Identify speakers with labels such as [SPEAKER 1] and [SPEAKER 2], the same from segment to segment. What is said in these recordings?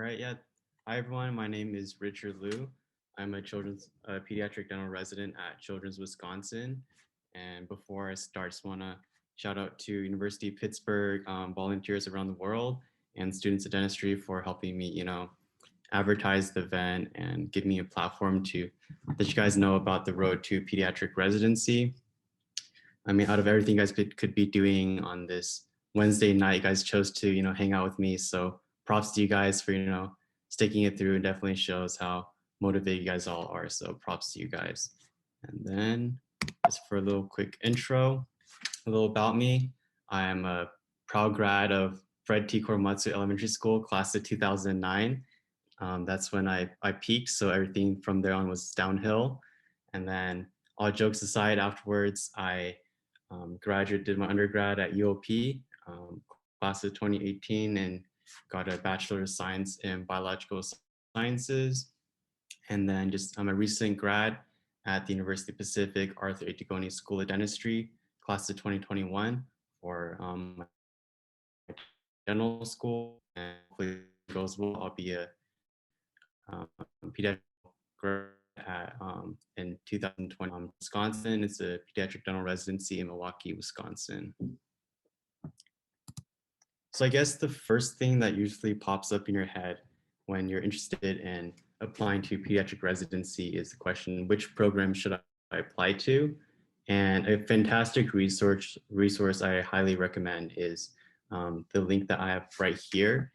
[SPEAKER 1] right, yeah. Hi, everyone. My name is Richard Liu. I'm a children's pediatric dental resident at Children's Wisconsin. And before I start, just want to shout out to University of Pittsburgh volunteers around the world and students of dentistry for helping me, advertise the event and give me a platform to let you guys know about the road to pediatric residency. I mean, out of everything you guys could be doing on this Wednesday night, you guys chose to, hang out with me. So props to you guys for, sticking it through, and definitely shows how motivated you guys all are. So props to you guys. And then just for a little quick intro, a little about me. I am a proud grad of Fred T. Korematsu Elementary School, class of 2009. That's when I peaked. So everything from there on was downhill. And then all jokes aside, afterwards, I did my undergrad at UOP, class of 2018, and got a Bachelor of Science in Biological Sciences. And then I'm a recent grad at the University of Pacific Arthur A. Tigoni School of Dentistry, class of 2021 for my dental school. And hopefully it goes well. I'll be a pediatric grad at, in 2020. Wisconsin. It's a pediatric dental residency in Milwaukee, Wisconsin. So I guess the first thing that usually pops up in your head when you're interested in applying to pediatric residency is the question, which program should I apply to? And a fantastic resource I highly recommend is the link that I have right here.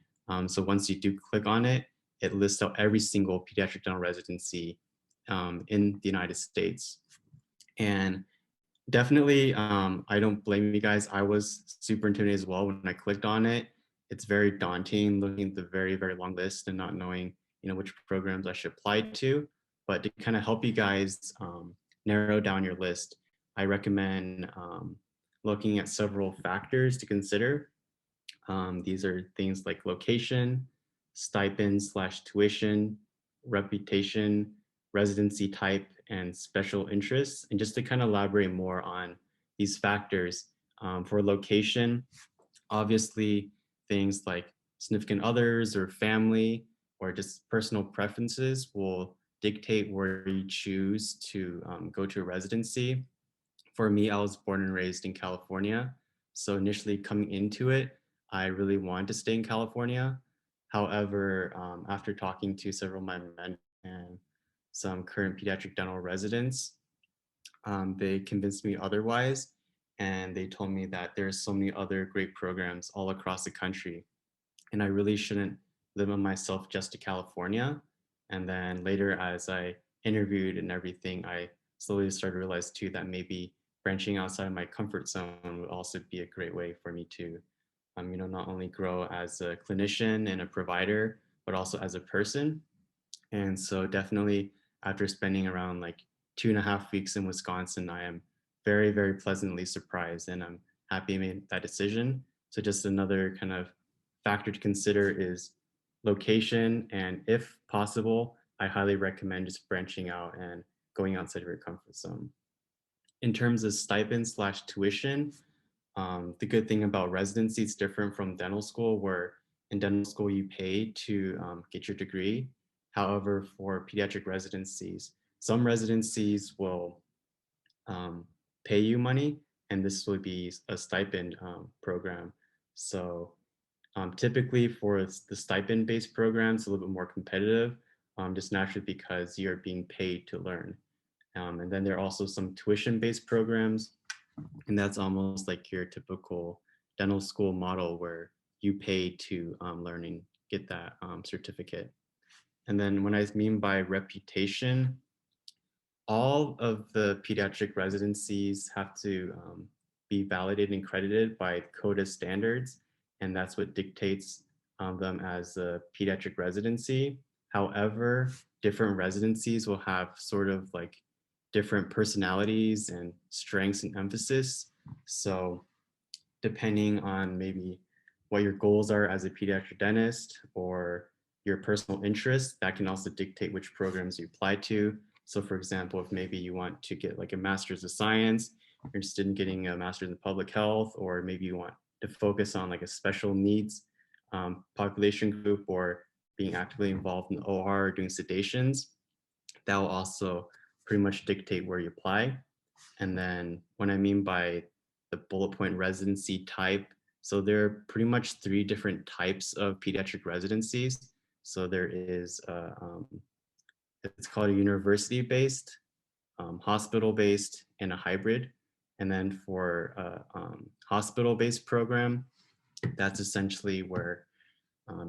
[SPEAKER 1] So once you do click on it, it lists out every single pediatric dental residency in the United States. And definitely, I don't blame you guys. I was super intimidated as well when I clicked on it. It's very daunting looking at the very, very long list and not knowing, which programs I should apply to. But to kind of help you guys narrow down your list, I recommend looking at several factors to consider. These are things like location, stipend/tuition, reputation, residency type, and special interests. And just to kind of elaborate more on these factors, for location, obviously things like significant others or family or just personal preferences will dictate where you choose to go to a residency. For me, I was born and raised in California. So initially coming into it, I really wanted to stay in California. However, after talking to several of my mentors and some current pediatric dental residents, they convinced me otherwise. And they told me that there's so many other great programs all across the country. And I really shouldn't limit myself just to California. And then later, as I interviewed and everything, I slowly started to realize too that maybe branching outside of my comfort zone would also be a great way for me to, not only grow as a clinician and a provider, but also as a person. And so definitely after spending around like 2.5 weeks in Wisconsin, I am very, very pleasantly surprised and I'm happy I made that decision. So just another kind of factor to consider is location. And if possible, I highly recommend just branching out and going outside of your comfort zone. In terms of stipend/tuition, the good thing about residency, it's different from dental school, where in dental school you pay to get your degree. However, for pediatric residencies, some residencies will pay you money, and this will be a stipend program. So typically for the stipend-based programs, it's a little bit more competitive, just naturally because you're being paid to learn. And then there are also some tuition-based programs, and that's almost like your typical dental school model where you pay to learn and get that certificate. And then when I mean by reputation, all of the pediatric residencies have to be validated and credited by CODA standards, and that's what dictates them as a pediatric residency. However, different residencies will have sort of like different personalities and strengths and emphasis. So depending on maybe what your goals are as a pediatric dentist or your personal interests, that can also dictate which programs you apply to. So for example, if maybe you want to get like a master's of science, you're interested in getting a master's in public health, or maybe you want to focus on like a special needs population group, or being actively involved in the OR, doing sedations, that will also pretty much dictate where you apply. And then what I mean by the bullet point residency type, so there are pretty much 3 different types of pediatric residencies. So there is, it's called a university-based, hospital-based, and a hybrid. And then for hospital-based program, that's essentially where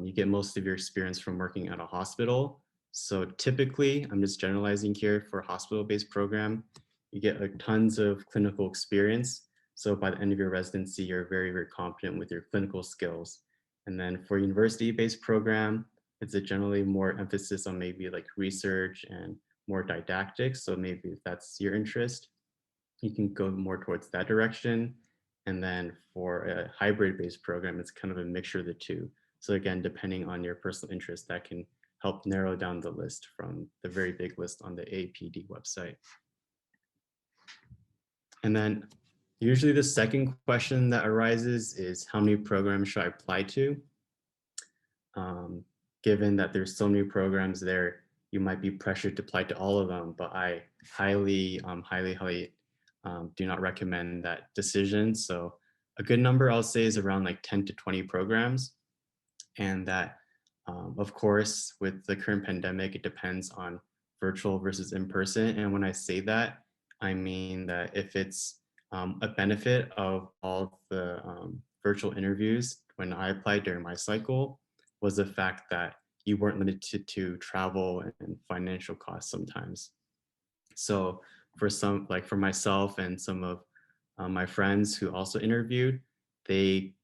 [SPEAKER 1] you get most of your experience from working at a hospital. So typically, I'm just generalizing here, for a hospital-based program, you get tons of clinical experience. So by the end of your residency, you're very, very confident with your clinical skills. And then for university-based program, it's a generally more emphasis on maybe like research and more didactic. So maybe if that's your interest, you can go more towards that direction. And then for a hybrid-based program, it's kind of a mixture of the two. So again, depending on your personal interest, that can help narrow down the list from the very big list on the APD website. And then usually the second question that arises is, how many programs should I apply to? Given that there's so many programs there, you might be pressured to apply to all of them, but I highly do not recommend that decision. So a good number, I'll say, is around like 10 to 20 programs. And that, of course, with the current pandemic, it depends on virtual versus in person. And when I say that, I mean that if it's a benefit of all the virtual interviews when I applied during my cycle, was the fact that you weren't limited to travel and financial costs sometimes. So for some, like for myself and some of my friends who also interviewed,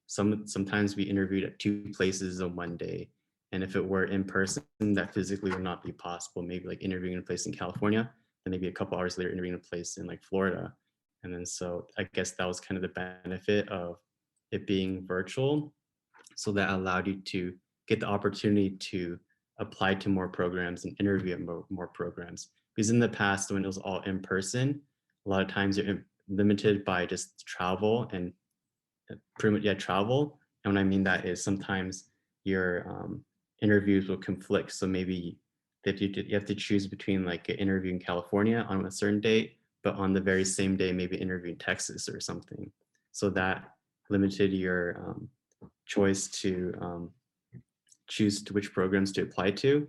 [SPEAKER 1] sometimes we interviewed at 2 places in one day. And if it were in person, that physically would not be possible. Maybe like interviewing in a place in California, and maybe a couple hours later interviewing in a place in like Florida. And then so I guess that was kind of the benefit of it being virtual. So that allowed you to get the opportunity to apply to more programs and interview at more programs. Because in the past, when it was all in person, a lot of times you're limited by just travel and pretty much, yeah, travel. And what I mean that is sometimes your interviews will conflict. So maybe if you have to choose between like an interview in California on a certain date, but on the very same day, maybe interview in Texas or something. So that limited your choice to choose to which programs to apply to.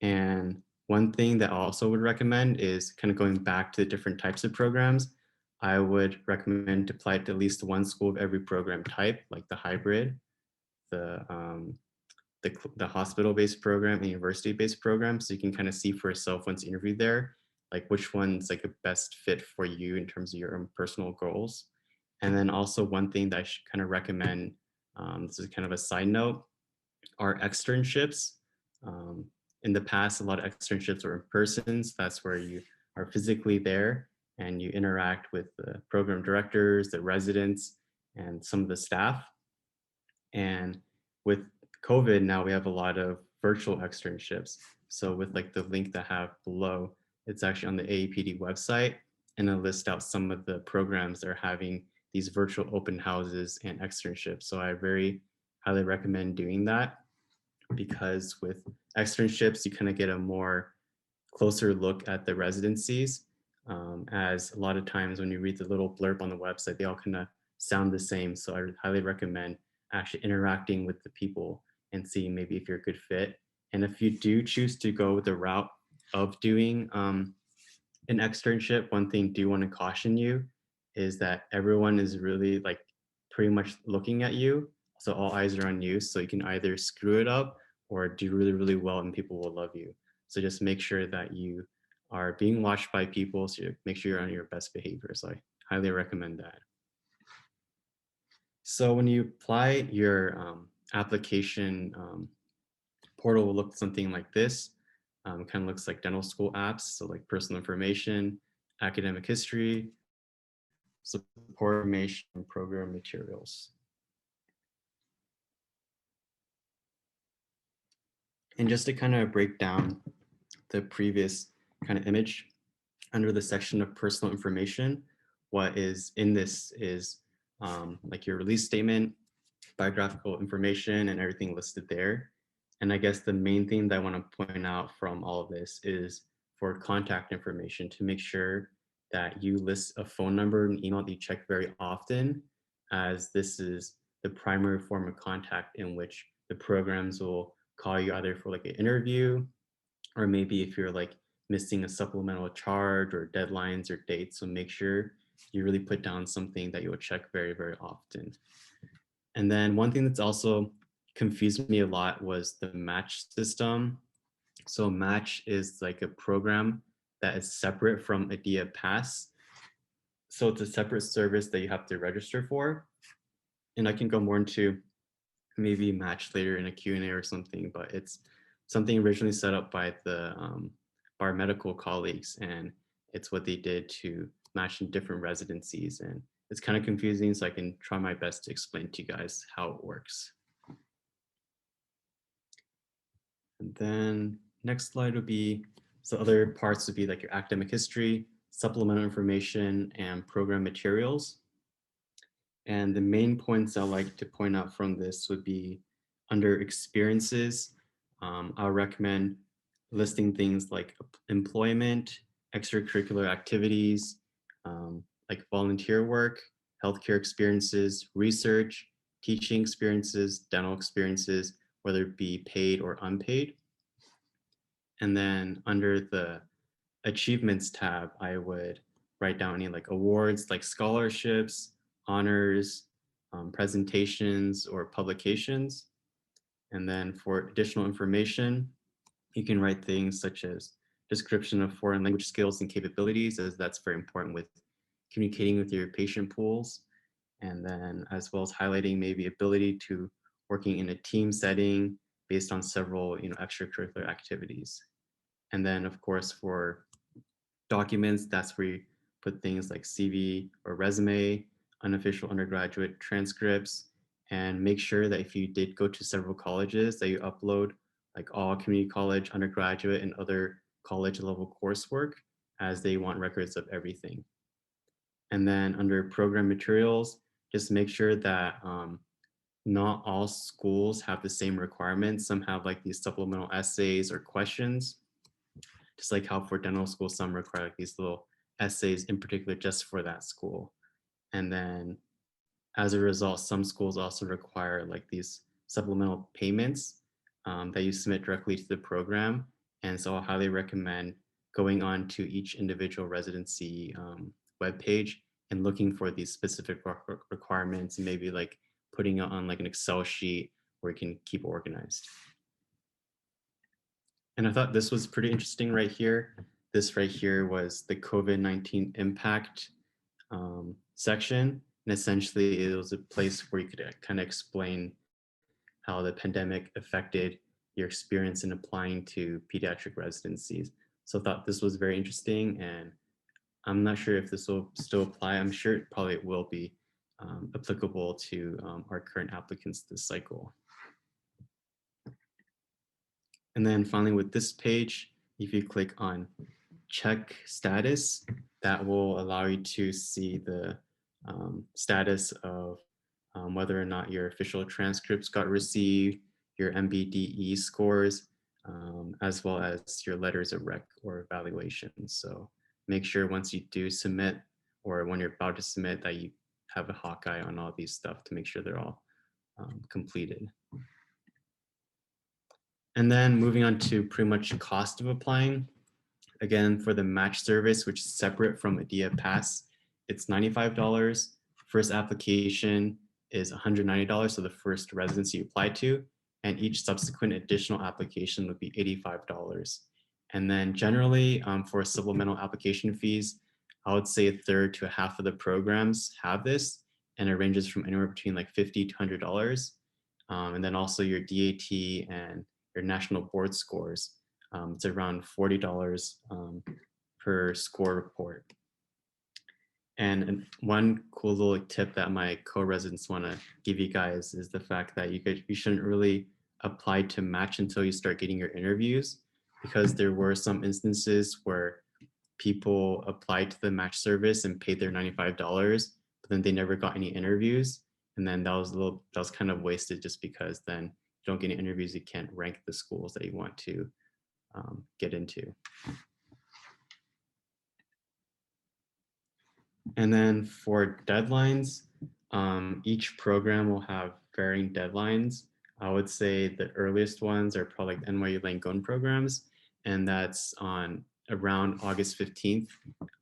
[SPEAKER 1] And one thing that I also would recommend is kind of going back to the different types of programs. I would recommend to apply to at least one school of every program type, like the hybrid, the the hospital-based program and university-based program. So you can kind of see for yourself once you interview there, like which one's like a best fit for you in terms of your own personal goals. And then also one thing that I should kind of recommend, this is kind of a side note, are externships. Um, in the past, a lot of externships were in person. So that's where you are physically there and you interact with the program directors, the residents, and some of the staff. And with COVID, now we have a lot of virtual externships. So with like the link that I have below, it's actually on the AAPD website, and it'll list out some of the programs that are having these virtual open houses and externships. So I very highly recommend doing that, because with externships, you kind of get a more closer look at the residencies, as a lot of times when you read the little blurb on the website, they all kind of sound the same. So I highly recommend actually interacting with the people and seeing maybe if you're a good fit. And if you do choose to go the route of doing an externship, one thing I do want to caution you is that everyone is really like pretty much looking at you. So all eyes are on you. So you can either screw it up or do really, really well and people will love you. So just make sure that you are being watched by people. So you make sure you're on your best behavior. So I highly recommend that. So when you apply, your application portal will look something like this. Kind of looks like dental school apps. So like personal information, academic history, support information, and program materials. And just to kind of break down the previous kind of image, under the section of personal information, what is in this is like your release statement, biographical information, and everything listed there. And I guess the main thing that I want to point out from all of this is for contact information to make sure that you list a phone number and email that you check very often, as this is the primary form of contact in which the programs will call you either for like an interview, or maybe if you're like missing a supplemental charge or deadlines or dates. So make sure you really put down something that you'll check very, very often. And then one thing that's also confused me a lot was the match system. So match is like a program that is separate from Idea Pass. So it's a separate service that you have to register for. And I can go more into maybe match later in a Q&A or something, but it's something originally set up by our medical colleagues, and it's what they did to match in different residencies. And it's kind of confusing, so I can try my best to explain to you guys how it works. And then next slide would be, so other parts would be like your academic history, supplemental information, and program materials. And the main points I like to point out from this would be under experiences. I'll recommend listing things like employment, extracurricular activities, like volunteer work, healthcare experiences, research, teaching experiences, dental experiences, whether it be paid or unpaid. And then under the achievements tab, I would write down any like awards, like scholarships, honors, presentations, or publications. And then for additional information, you can write things such as description of foreign language skills and capabilities, as that's very important with communicating with your patient pools. And then as well as highlighting maybe ability to working in a team setting based on several, extracurricular activities. And then of course for documents, that's where you put things like CV or resume, unofficial undergraduate transcripts, and make sure that if you did go to several colleges that you upload like all community college, undergraduate, and other college level coursework, as they want records of everything. And then under program materials, just make sure that not all schools have the same requirements. Some have like these supplemental essays or questions, just like how for dental school, some require like these little essays in particular just for that school. And then as a result, some schools also require like these supplemental payments that you submit directly to the program. And so I highly recommend going on to each individual residency webpage and looking for these specific requirements, and maybe like putting it on like an Excel sheet where you can keep organized. And I thought this was pretty interesting right here. This right here was the COVID-19 impact section. And essentially it was a place where you could kind of explain how the pandemic affected your experience in applying to pediatric residencies. So I thought this was very interesting, and I'm not sure if this will still apply. I'm sure it probably will be applicable to our current applicants this cycle. And then finally with this page, if you click on check status, that will allow you to see the status of whether or not your official transcripts got received, your MBDE scores, as well as your letters of rec or evaluation. So make sure once you do submit, or when you're about to submit, that you have a hawk eye on all these stuff to make sure they're all completed. And then moving on to pretty much cost of applying. Again, for the match service, which is separate from Idea Pass, it's $95. First application is $190, so the first residency you apply to, and each subsequent additional application would be $85. And then generally for supplemental application fees, I would say a third to a half of the programs have this, and it ranges from anywhere between like $50 to $100. And then also your DAT and your national board scores. It's around $40 per score report. And one cool little tip that my co-residents want to give you guys is the fact that you shouldn't really apply to match until you start getting your interviews, because there were some instances where people applied to the match service and paid their $95, but then they never got any interviews. And then that was kind of wasted, just because then don't get any interviews, you can't rank the schools that you want to get into. And then for deadlines, each program will have varying deadlines. I would say the earliest ones are probably like NYU Langone programs, and that's on around August 15th.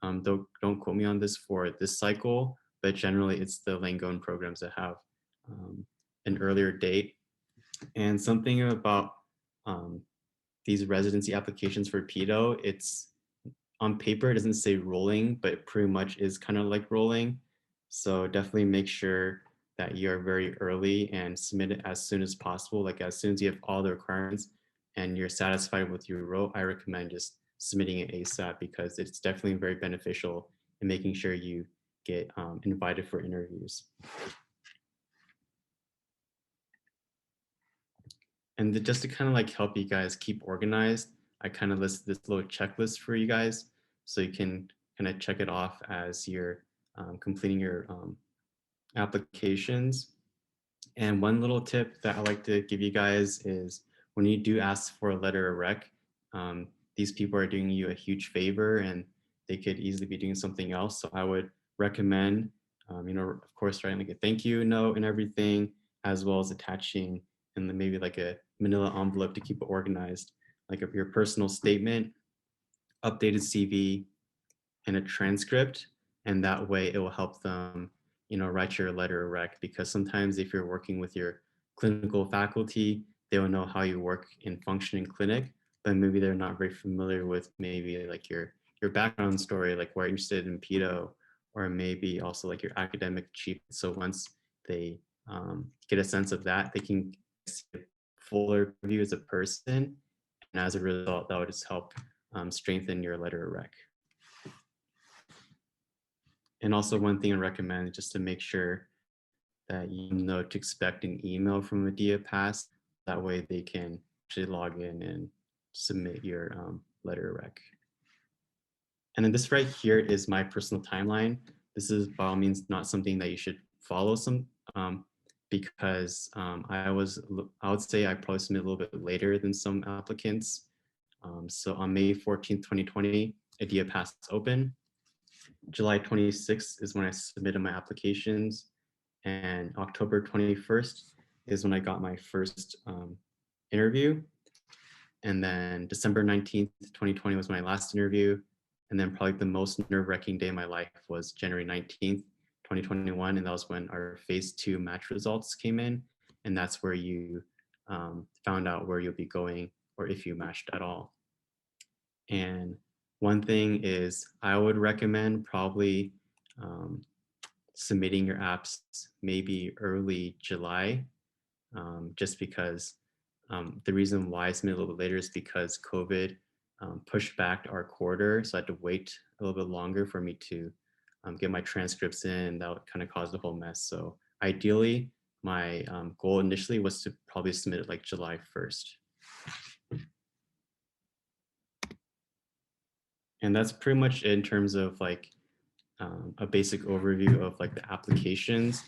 [SPEAKER 1] Don't quote me on this for this cycle, but generally it's the Langone programs that have an earlier date. And something about these residency applications for pedo, it's on paper, it doesn't say rolling, but it pretty much is kind of like rolling. So definitely make sure that you're very early and submit it as soon as possible. Like as soon as you have all the requirements and you're satisfied with your role, I recommend just submitting it ASAP because it's definitely very beneficial in making sure you get invited for interviews. And just to kind of like help you guys keep organized, I kind of listed this little checklist for you guys so you can kind of check it off as you're completing your applications. And one little tip that I like to give you guys is when you do ask for a letter of rec, these people are doing you a huge favor and they could easily be doing something else. So I would recommend, of course, writing like a thank you note and everything, as well as attaching and then maybe like a manila envelope to keep it organized, like your personal statement, updated CV, and a transcript. And that way it will help them, write your letter of rec, because sometimes if you're working with your clinical faculty, they will know how you work and function in clinic, but maybe they're not very familiar with maybe like your background story, like why you're interested in pedo, or maybe also like your academic achievement. So once they get a sense of that, they can see a fuller view as a person. And as a result, that would just help strengthen your letter of rec. And also one thing I recommend just to make sure that you know to expect an email from Medea Pass. That way they can actually log in and submit your letter of rec. And then this right here is my personal timeline. This is by all means not something that you should follow because I would say I probably submitted a little bit later than some applicants. So on May 14th, 2020, Idea Pass open. July 26th is when I submitted my applications, and October 21st is when I got my first interview. And then December 19th, 2020 was my last interview. And then probably the most nerve-wracking day of my life was January 19th, 2021. And that was when our phase 2 match results came in. And that's where you found out where you'll be going or if you matched at all. And one thing is I would recommend probably submitting your apps maybe early July, just because the reason why I submitted a little bit later is because COVID pushed back our quarter. So I had to wait a little bit longer for me to get my transcripts in. That would kind of cause the whole mess. So ideally, my goal initially was to probably submit it like July 1st. And that's pretty much it in terms of like a basic overview of like the applications.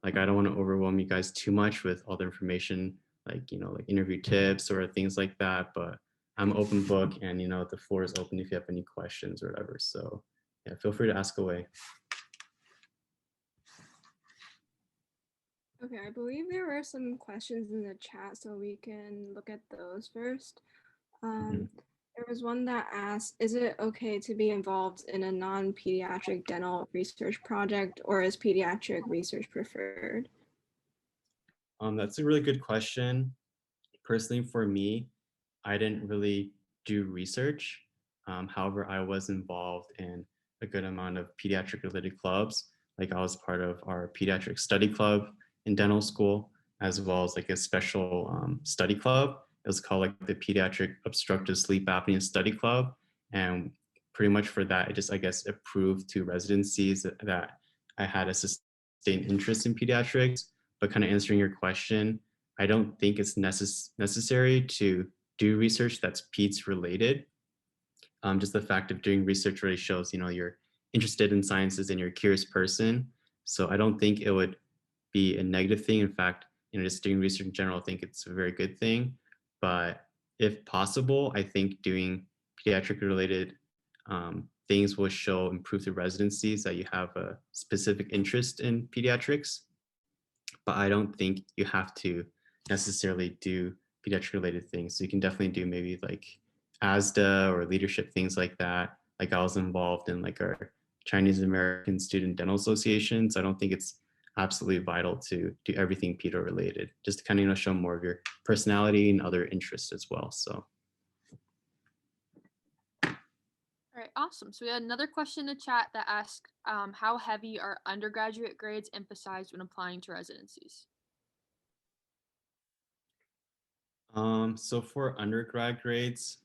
[SPEAKER 1] Like I don't want to overwhelm you guys too much with all the information, like, like interview tips or things like that, but I'm open book and, the floor is open if you have any questions or whatever. So yeah, feel free to ask away.
[SPEAKER 2] Okay, I believe there were some questions in the chat, so we can look at those first. There was one that asked, is it okay to be involved in a non-pediatric dental research project, or is pediatric research preferred?
[SPEAKER 1] That's a really good question. Personally, for me, I didn't really do research. However, I was involved in a good amount of pediatric related clubs. Like I was part of our pediatric study club in dental school, as well as like a special study club. It was called like the Pediatric Obstructive Sleep Apnea Study Club. And pretty much for that, it just, I guess, it proved to residencies that I had a sustained interest in pediatrics. But kind of answering your question, I don't think it's necessary to do research that's PEDS related. Just the fact of doing research really shows, you're interested in sciences and you're a curious person. So I don't think it would be a negative thing. In fact, just doing research in general, I think it's a very good thing. But if possible, I think doing pediatric related things will show improve the residencies that you have a specific interest in pediatrics. But I don't think you have to necessarily do pediatric related things. So you can definitely do maybe like ASDA or leadership things like that. Like I was involved in like our Chinese American Student Dental Association. So I don't think it's absolutely vital to do everything pedo related, just to kind of show more of your personality and other interests as well. So
[SPEAKER 3] All right, awesome. So we had another question in the chat that asked, how heavy are undergraduate grades emphasized when applying to residencies?
[SPEAKER 1] so for undergrad grades,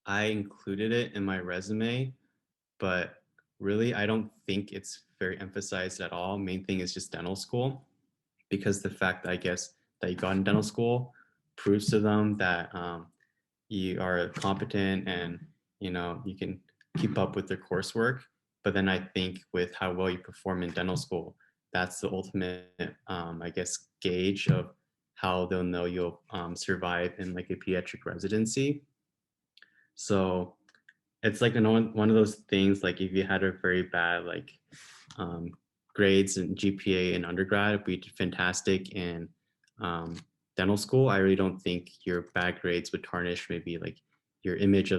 [SPEAKER 1] I included it in my resume, but really I don't think it's very emphasized at all. Main thing is just dental school, because the fact, I guess, that you got in dental school proves to them that you are competent and you can keep up with their coursework. But then I think with how well you perform in dental school, that's the ultimate I guess gauge of how they'll know you'll survive in like a pediatric residency. So it's like one of those things, like if you had a very bad like um, grades and GPA in undergrad, we did fantastic in dental school. I really don't think your bad grades would tarnish maybe like your image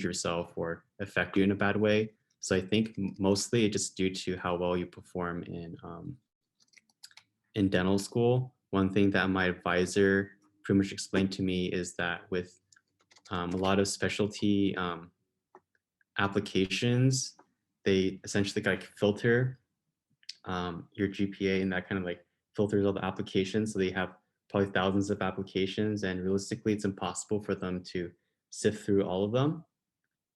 [SPEAKER 1] yourself or affect you in a bad way. So I think mostly it's just due to how well you perform in dental school. One thing that my advisor pretty much explained to me is that with a lot of specialty applications, they essentially like filter your GPA, and that kind of like filters all the applications. So they have probably thousands of applications, and realistically, it's impossible for them to sift through all of them.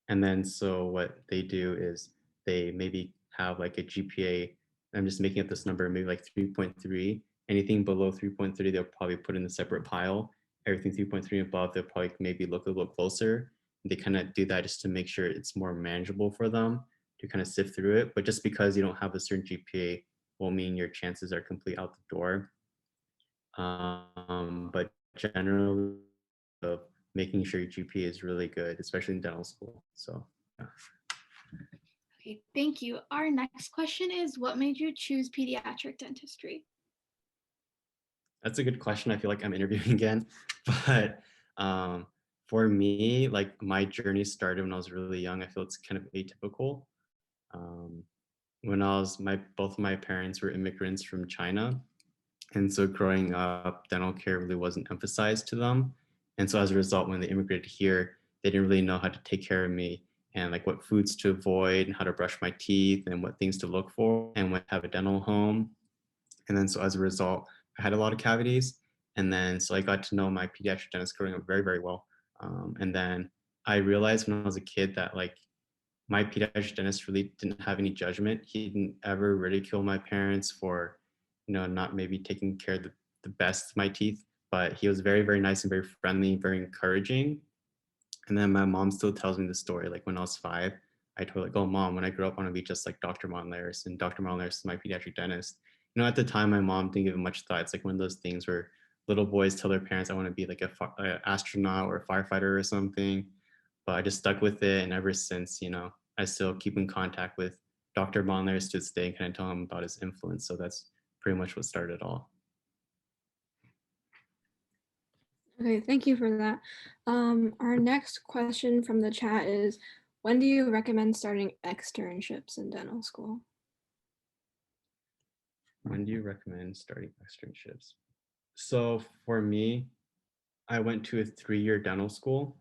[SPEAKER 1] And then so what they do is they maybe have like a GPA. I'm just making up this number, maybe like 3.3. Anything below 3.3, they'll probably put in a separate pile. Everything 3.3 above, they'll probably maybe look a little closer. They kind of do that just to make sure it's more manageable for them to kind of sift through it. But just because you don't have a certain GPA won't mean your chances are complete out the door. But generally, making sure your GPA is really good, especially in dental school. So, yeah.
[SPEAKER 4] Okay, thank you. Our next question is, what made you choose pediatric dentistry?
[SPEAKER 1] That's a good question. I feel like I'm interviewing again, but for me, like my journey started when I was really young. I feel it's kind of atypical. Um, when I was both of my parents were immigrants from China, and so growing up, dental care really wasn't emphasized to them. And so as a result, when they immigrated here, they didn't really know how to take care of me and like what foods to avoid and how to brush my teeth and what things to look for and when to have a dental home. And then so as a result, I had a lot of cavities. And then so I got to know my pediatric dentist growing up very, very well. And then I realized when I was a kid that like my pediatric dentist really didn't have any judgment. He didn't ever ridicule my parents for, not maybe taking care of the best of my teeth, but he was very, very nice and very friendly, very encouraging. And then my mom still tells me the story. Like when I was 5, I told her like, "Oh, mom, when I grow up, I want to be just like Dr. Monlaris." And Dr. Monlaris is my pediatric dentist. At the time, my mom didn't give it much thought. It's like one of those things where little boys tell their parents, "I want to be like a astronaut or a firefighter or something." But I just stuck with it, and ever since, I still keep in contact with Dr. Monlaris to this day and kind of tell him about his influence. So that's pretty much what started it all.
[SPEAKER 2] Okay, thank you for that. Our next question from the chat is, when do you recommend starting externships in dental school?
[SPEAKER 1] When do you recommend starting externships? So for me, I went to a 3-year dental school.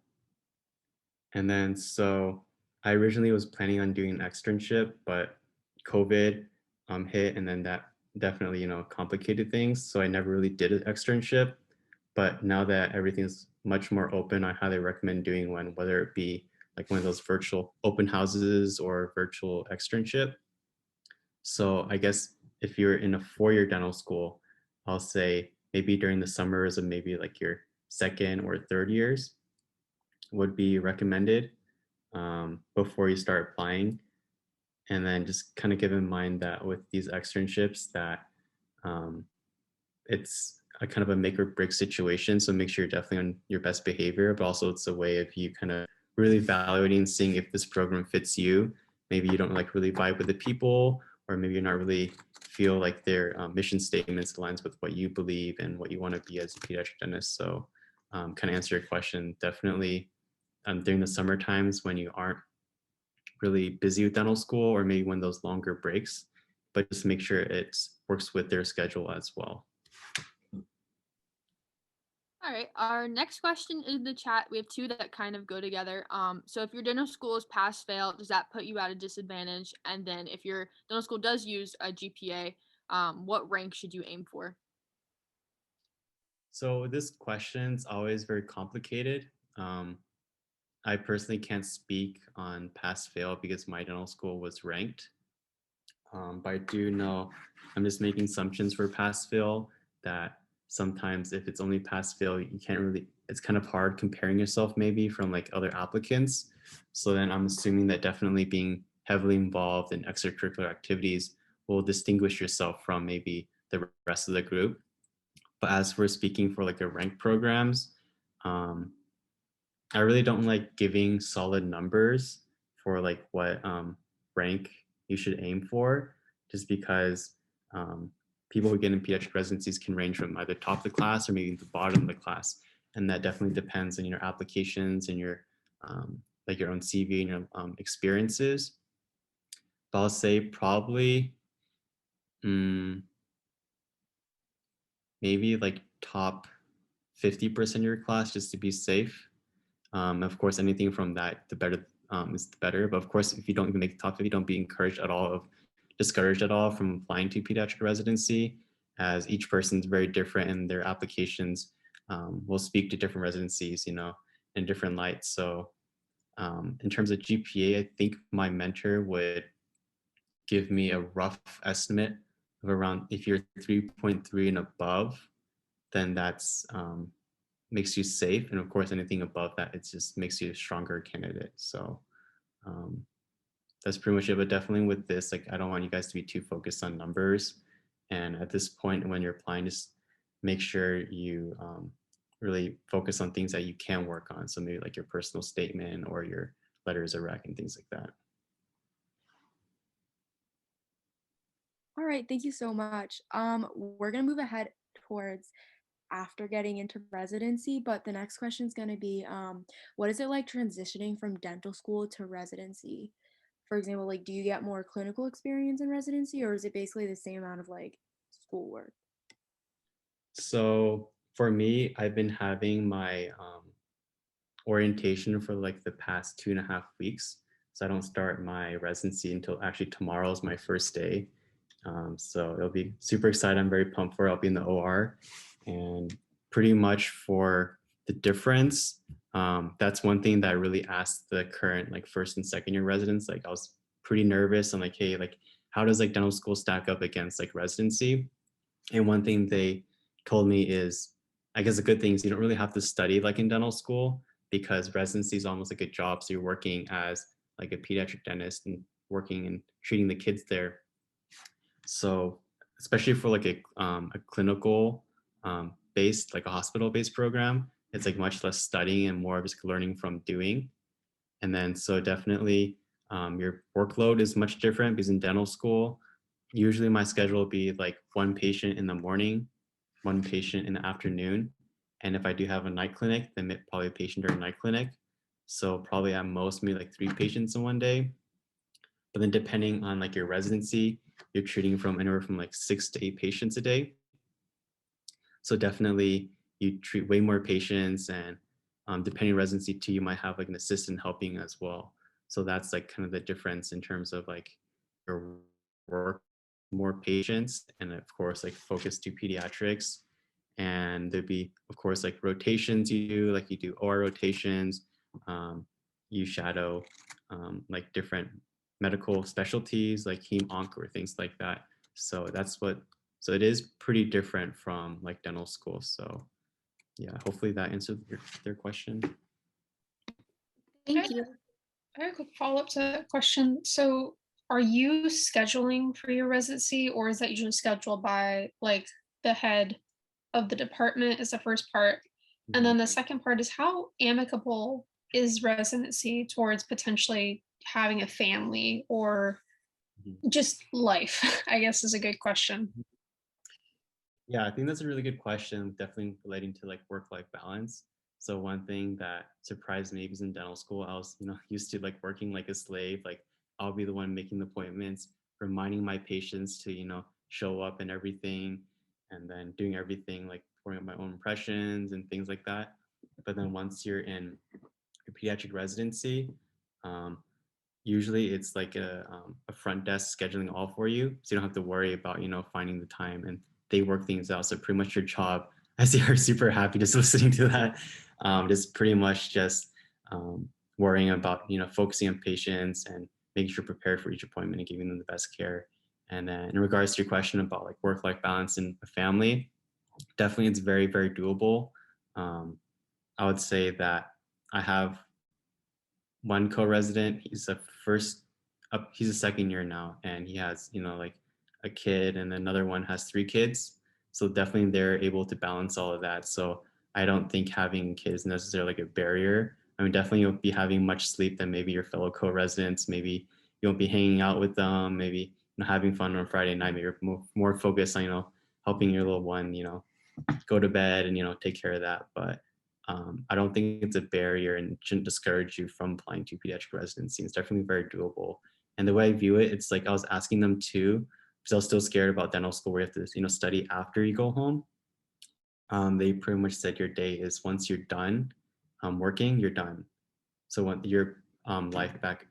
[SPEAKER 1] And then so I originally was planning on doing an externship, but COVID hit, and then that definitely, complicated things. So I never really did an externship. But now that everything's much more open, I highly recommend doing one, whether it be like one of those virtual open houses or virtual externship. So I guess if you're in a 4-year dental school, I'll say maybe during the summers of maybe like your second or third years would be recommended before you start applying. And then just kind of keep in mind that with these externships that it's a kind of a make or break situation. So make sure you're definitely on your best behavior, but also it's a way of you kind of really evaluating, seeing if this program fits you. Maybe you don't like really vibe with the people, or maybe you're not really feel like their mission statements aligns with what you believe and what you want to be as a pediatric dentist. So kind of answer your question, definitely during the summer times when you aren't really busy with dental school, or maybe when those longer breaks, but just make sure it works with their schedule as well.
[SPEAKER 3] All right, our next question in the chat, we have two that kind of go together. So if your dental school is pass fail, does that put you at a disadvantage? And then if your dental school does use a GPA, what rank should you aim for?
[SPEAKER 1] So this question's always very complicated. I personally can't speak on pass fail because my dental school was ranked. But I do know, I'm just making assumptions for pass fail, that sometimes if it's only pass fail, you can't really, it's kind of hard comparing yourself maybe from like other applicants. So then I'm assuming that definitely being heavily involved in extracurricular activities will distinguish yourself from maybe the rest of the group. But as for speaking for like the ranked programs, I really don't like giving solid numbers for like what rank you should aim for, just because people who get in pediatric residencies can range from either top of the class or maybe the bottom of the class. And that definitely depends on your applications and your like your own CV and your experiences. But I'll say probably maybe like top 50% of your class, just to be safe. Of course, anything from that, the better is the better. But of course, if you don't even make the top 50, don't be encouraged at all, discouraged at all from applying to pediatric residency, as each person's very different and their applications will speak to different residencies, you know, in different lights. So in terms of GPA, I think my mentor would give me a rough estimate of around, if you're 3.3 and above, then that's makes you safe. And of course, anything above that, it just makes you a stronger candidate. So that's pretty much it. But definitely with this, like, I don't want you guys to be too focused on numbers. And at this point, when you're applying, just make sure you really focus on things that you can work on. So maybe like your personal statement or your letters of rec and things like that.
[SPEAKER 5] All right, thank you so much. We're gonna move ahead towards after getting into residency, but the next question is gonna be, what is it like transitioning from dental school to residency? For example, like, do you get more clinical experience in residency, or is it basically the same amount of like schoolwork?
[SPEAKER 1] So for me, I've been having my orientation for like the past 2.5 weeks. So I don't start my residency until actually tomorrow is my first day. So it'll be super excited. I'm very pumped for it. I'll be in the OR, and pretty much for the difference, that's one thing that I really asked the current like first and second year residents. Like I was pretty nervous. I'm like, hey, like how does like dental school stack up against like residency? And one thing they told me is, I guess the good thing is you don't really have to study like in dental school, because residency is almost like a job. So you're working as like a pediatric dentist and working and treating the kids there. So especially for like a clinical based, like a hospital based program, it's like much less studying and more of just learning from doing. And then so definitely your workload is much different, because in dental school, usually my schedule will be like one patient in the morning, one patient in the afternoon. And if I do have a night clinic, then probably a patient during night clinic. So probably at most maybe like 3 patients in one day. But then depending on like your residency, you're treating from anywhere from like 6 to 8 patients a day. So definitely you treat way more patients, and depending on residency too, you might have like an assistant helping as well. So that's like kind of the difference in terms of like your work, more patients, and of course like focus to pediatrics. And there'd be of course like rotations you do OR rotations, you shadow like different medical specialties like heme onc or things like that. So so it is pretty different from like dental school. So yeah, hopefully that answered their question.
[SPEAKER 4] Thank you.
[SPEAKER 6] I have a quick follow-up to that question. So are you scheduling for your residency, or is that usually scheduled by like the head of the department is the first part. And then the second part is how amicable is residency towards potentially having a family or just life, I guess is a good question.
[SPEAKER 1] Yeah, I think that's a really good question, definitely relating to like work-life balance. So one thing that surprised me was in dental school, I was, used to like working like a slave. Like I'll be the one making the appointments, reminding my patients to, show up and everything, and then doing everything like pouring up my own impressions and things like that. But then once you're in your pediatric residency, um, usually it's like a front desk scheduling all for you, so you don't have to worry about finding the time, and they work things out. So pretty much your job, I see her super happy just listening to that, just pretty much just worrying about focusing on patients and making sure prepared for each appointment and giving them the best care. And then in regards to your question about like work-life balance and a family, definitely it's very, very doable. I would say that I have one co-resident. He's a second year now, and he has like a kid, and another one has 3 kids. So definitely they're able to balance all of that. So I don't think having kids is necessarily like a barrier. I mean, definitely you'll be having much sleep than maybe your fellow co-residents. Maybe you won't be hanging out with them. Maybe having fun on Friday night. Maybe you're more focused on helping your little one go to bed and take care of that. But I don't think it's a barrier and shouldn't discourage you from applying to pediatric residency. It's definitely very doable. And the way I view it, it's like I was asking them too, because I was still scared about dental school where you have to study after you go home. They pretty much said your day is once you're done working, you're done. So when your life back,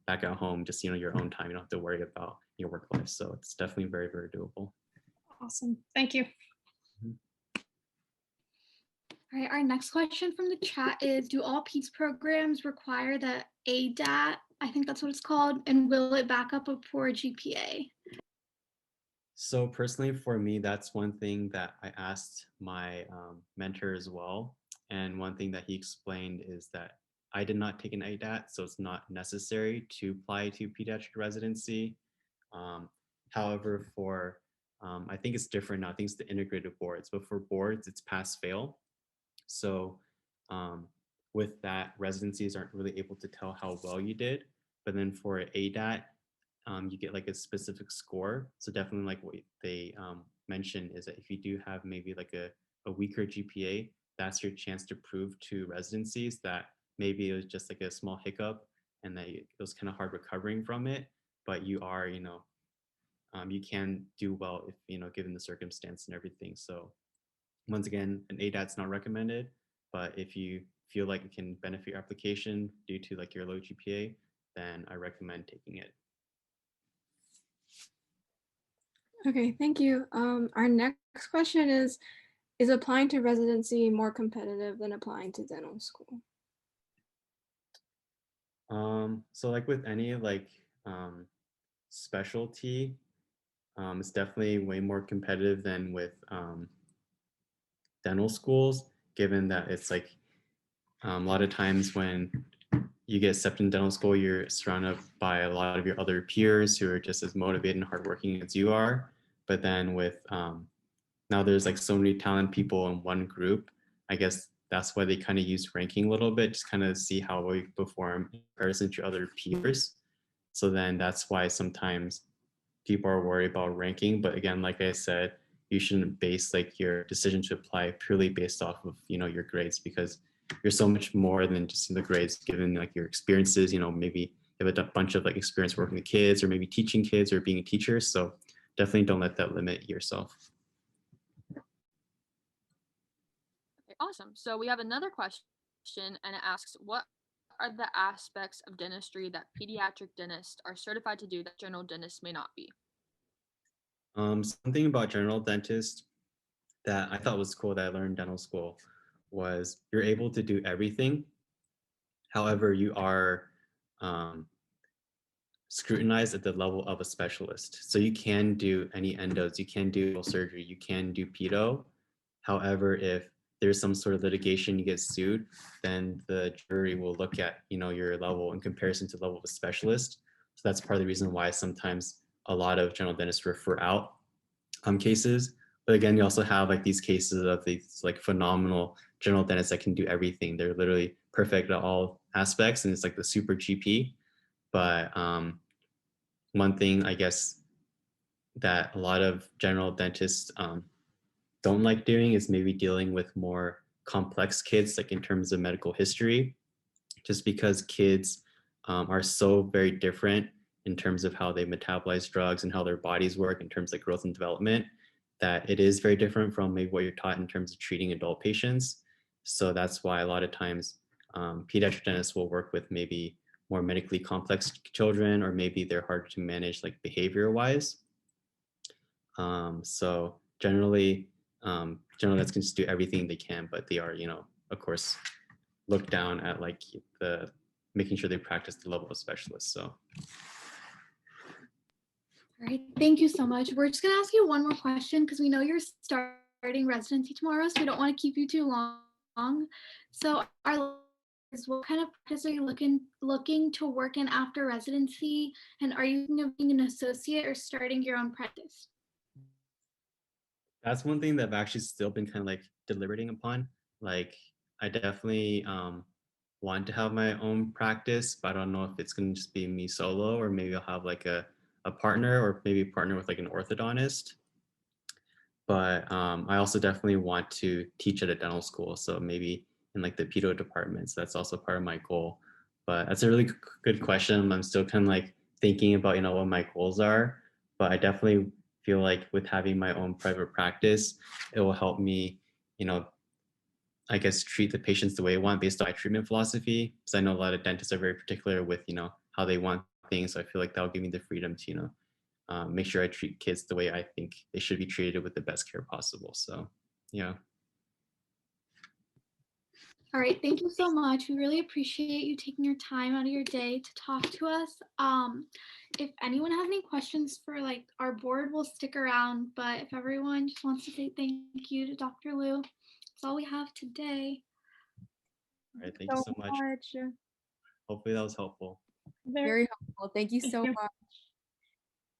[SPEAKER 1] back at home, just your own time. You don't have to worry about your work life. So it's definitely very, very doable.
[SPEAKER 6] Awesome. Thank you.
[SPEAKER 4] All right, our next question from the chat is, do all PEDS programs require the ADAT? I think that's what it's called. And will it back up a poor GPA?
[SPEAKER 1] So personally, for me, that's one thing that I asked my mentor as well. And one thing that he explained is that I did not take an ADAT, so it's not necessary to apply to pediatric residency. However, for I think it's different now. I think it's the integrated boards, but for boards, it's pass-fail. So with that, residencies aren't really able to tell how well you did. But then for ADAT, you get like a specific score. So definitely like what they mentioned is that if you do have maybe like a weaker GPA, that's your chance to prove to residencies that maybe it was just like a small hiccup and that it was kind of hard recovering from it. But you are, you can do well if, given the circumstance and everything. So once again, an ADAT's not recommended, but if you feel like it can benefit your application due to like your low GPA, then I recommend taking it.
[SPEAKER 2] Okay, thank you. Our next question is applying to residency more competitive than applying to dental school?
[SPEAKER 1] So like with any like specialty, it's definitely way more competitive than with dental schools, given that it's like a lot of times when you get accepted in dental school, you're surrounded by a lot of your other peers who are just as motivated and hardworking as you are. But then with now there's like so many talented people in one group, I guess that's why they kind of use ranking a little bit, just kind of see how we perform in comparison to other peers. So then that's why sometimes people are worried about ranking. But again, like I said, you shouldn't base like your decision to apply purely based off of your grades, because you're so much more than just the grades, given like your experiences. Maybe you have a bunch of like experience working with kids, or maybe teaching kids, or being a teacher. So definitely don't let that limit yourself.
[SPEAKER 3] Okay, awesome. So we have another question, and it asks, what are the aspects of dentistry that pediatric dentists are certified to do that general dentists may not be?
[SPEAKER 1] Something about general dentist that I thought was cool that I learned in dental school was you're able to do everything. However, you are scrutinized at the level of a specialist. So you can do any endos, you can do surgery, you can do pedo. However, if there's some sort of litigation, you get sued, then the jury will look at your level in comparison to the level of a specialist. So that's part of the reason why sometimes a lot of general dentists refer out cases, But again, you also have like these cases of these like phenomenal general dentists that can do everything. They're literally perfect at all aspects, and it's like the super GP. But one thing I guess that a lot of general dentists don't like doing is maybe dealing with more complex kids, like in terms of medical history, just because kids are so very different in terms of how they metabolize drugs and how their bodies work in terms of growth and development, that it is very different from maybe what you're taught in terms of treating adult patients. So that's why a lot of times pediatric dentists will work with maybe more medically complex children, or maybe they're hard to manage like behavior wise. So generally, general dentists can just do everything they can, but they are, you know, of course, look down at like the making sure they practice the level of specialists. So.
[SPEAKER 4] All right, thank you so much. We're just gonna ask you one more question because we know you're starting residency tomorrow, so we don't want to keep you too long. So what kind of practice are you looking to work in after residency? And are you thinking of being an associate or starting your own practice?
[SPEAKER 1] That's one thing that I've actually still been kind of like deliberating upon. Like I definitely want to have my own practice, but I don't know if it's going to just be me solo, or maybe I'll have like a partner, or maybe partner with like an orthodontist. But I also definitely want to teach at a dental school. So maybe in like the pedo departments, that's also part of my goal. But that's a really good question. I'm still kind of like thinking about, you know, what my goals are. But I definitely feel like with having my own private practice, it will help me, you know, I guess treat the patients the way I want based on my treatment philosophy. Because I know a lot of dentists are very particular with, you know, how they want things. So I feel like that'll give me the freedom to, you know, make sure I treat kids the way I think they should be treated with the best care possible. So, yeah.
[SPEAKER 4] All right, thank you so much. We really appreciate you taking your time out of your day to talk to us. If anyone has any questions for like our board, we'll stick around. But if everyone just wants to say thank you to Dr. Liu, that's all we have today.
[SPEAKER 1] All right, thank you so much. Hopefully that was helpful.
[SPEAKER 5] Very helpful. Thank you so much.